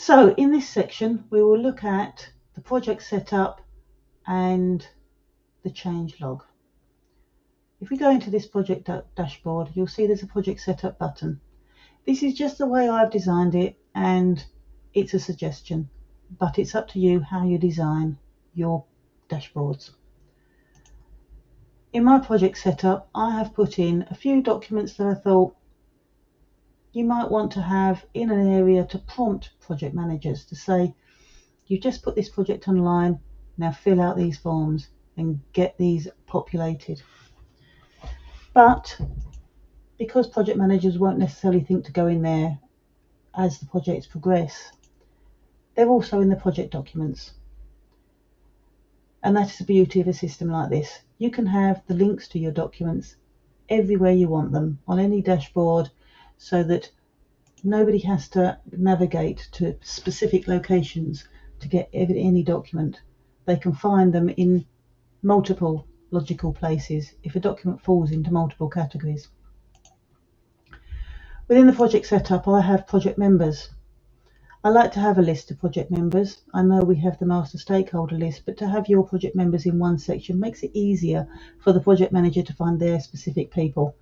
So in this section, we will look at the project setup and the change log. If we go into this project dashboard, you'll see there's a project setup button. This is just the way I've designed it, and it's a suggestion, but it's up to you how you design your dashboards. In my project setup, I have put in a few documents that I thought you might want to have in an area to prompt project managers to say, you just put this project online, now fill out these forms and get these populated. But because project managers won't necessarily think to go in there as the projects progress, they're also in the project documents. And that is the beauty of a system like this. You can have the links to your documents everywhere you want them, on any dashboard, so that nobody has to navigate to specific locations to get any document. They can find them in multiple logical places if a document falls into multiple categories. Within the project setup, I have project members. I like to have a list of project members. I know we have the master stakeholder list, but to have your project members in one section makes it easier for the project manager to find their specific people,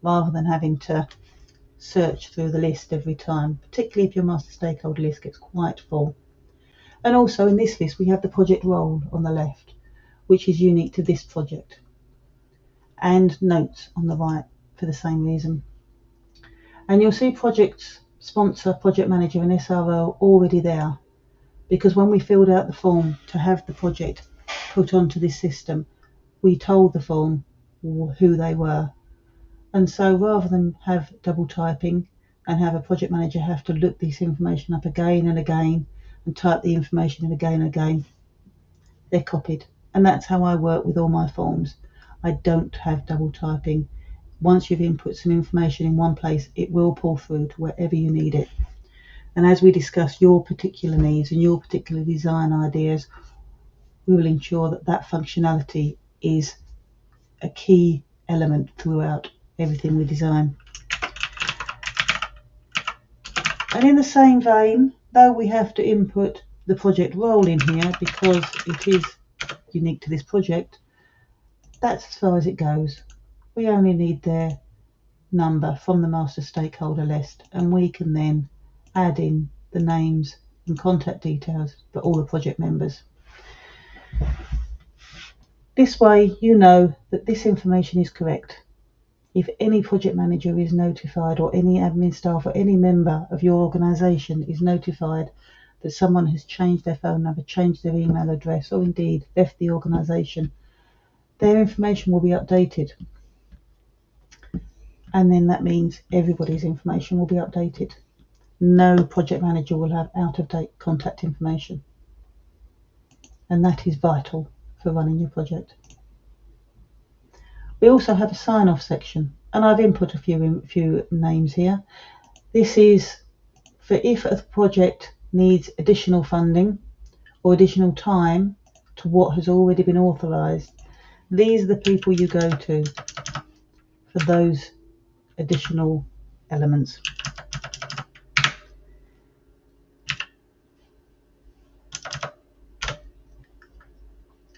rather than having to search through the list every time, particularly if your master stakeholder list gets quite full. And also in this list, we have the project role on the left, which is unique to this project, and notes on the right for the same reason. And you'll see project sponsor, project manager and SRO already there, because when we filled out the form to have the project put onto this system, we told the form who they were. And so rather than have double typing and have a project manager have to look this information up again and again and type the information in again and again, they're copied. And that's how I work with all my forms. I don't have double typing. Once you've input some information in one place, it will pull through to wherever you need it. And as we discuss your particular needs and your particular design ideas, we will ensure that that functionality is a key element throughout everything we design. And in the same vein, though we have to input the project role in here because it is unique to this project, that's as far as it goes. We only need their number from the master stakeholder list, and we can then add in the names and contact details for all the project members. This way you know that this information is correct. If any project manager is notified, or any admin staff or any member of your organisation is notified that someone has changed their phone number, changed their email address, or indeed left the organisation, their information will be updated. And then that means everybody's information will be updated. No project manager will have out-of-date contact information. And that is vital for running your project. We also have a sign-off section, and I've input a few names here. This is for if a project needs additional funding or additional time to what has already been authorised. These are the people you go to for those additional elements.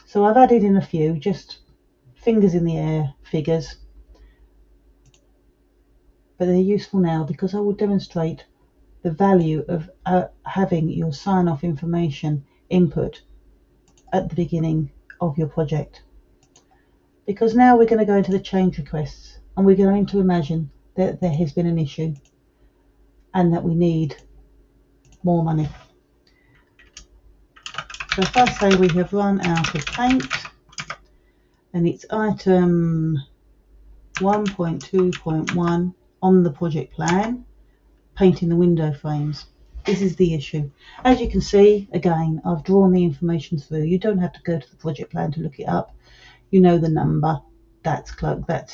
So I've added in a few, just fingers in the air figures, but they're useful now because I will demonstrate the value of having your sign-off information input at the beginning of your project. Because now we're going to go into the change requests, and we're going to imagine that there has been an issue and that we need more money. So if I say we have run out of paint, and it's item 1.2.1 on the project plan, painting the window frames. This is the issue. As you can see, again, I've drawn the information through. You don't have to go to the project plan to look it up. You know the number, that's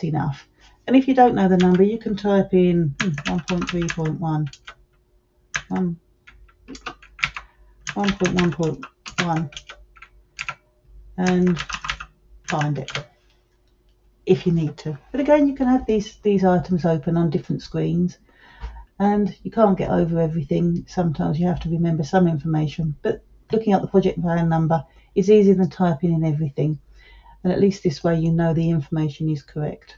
enough. And if you don't know the number, you can type in 1.3.1, 1.1.1 and find it if you need to. But again, you can have these items open on different screens, and you can't get over everything. Sometimes you have to remember some information, but looking up the project plan number is easier than typing in everything, and at least this way you know the information is correct.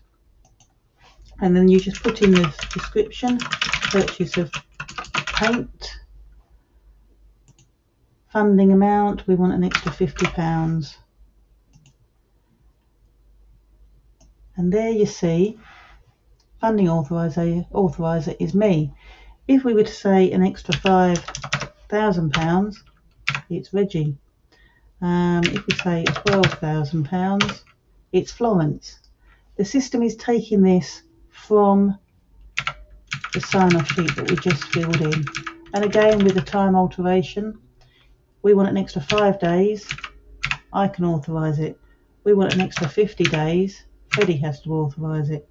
And then you just put in the description, purchase of paint, funding amount, we want an extra £50. And there you see, funding authoriser is me. If we were to say an extra £5,000, it's Reggie. If we say £12,000, it's Florence. The system is taking this from the sign-off sheet that we just filled in. And again, with the time alteration, we want an extra 5 days, I can authorise it. We want an extra 50 days, Freddie has to authorise it.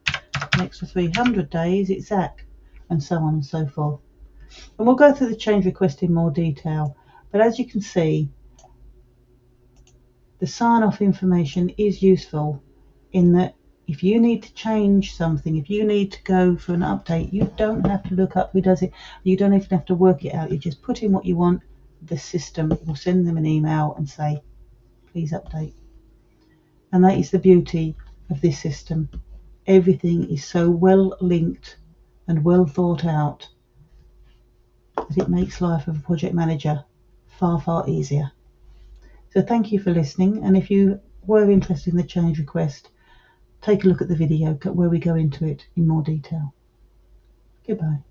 An extra 300 days, it's Zach, and so on and so forth. And we'll go through the change request in more detail, but as you can see, the sign-off information is useful in that if you need to change something, if you need to go for an update, you don't have to look up who does it. You don't even have to work it out. You just put in what you want. The system will send them an email and say, please update. And that is the beauty of this system. Everything is so well linked and well thought out that it makes life of a project manager far, far easier. So thank you for listening, and if you were interested in the change request, take a look at the video where we go into it in more detail. Goodbye.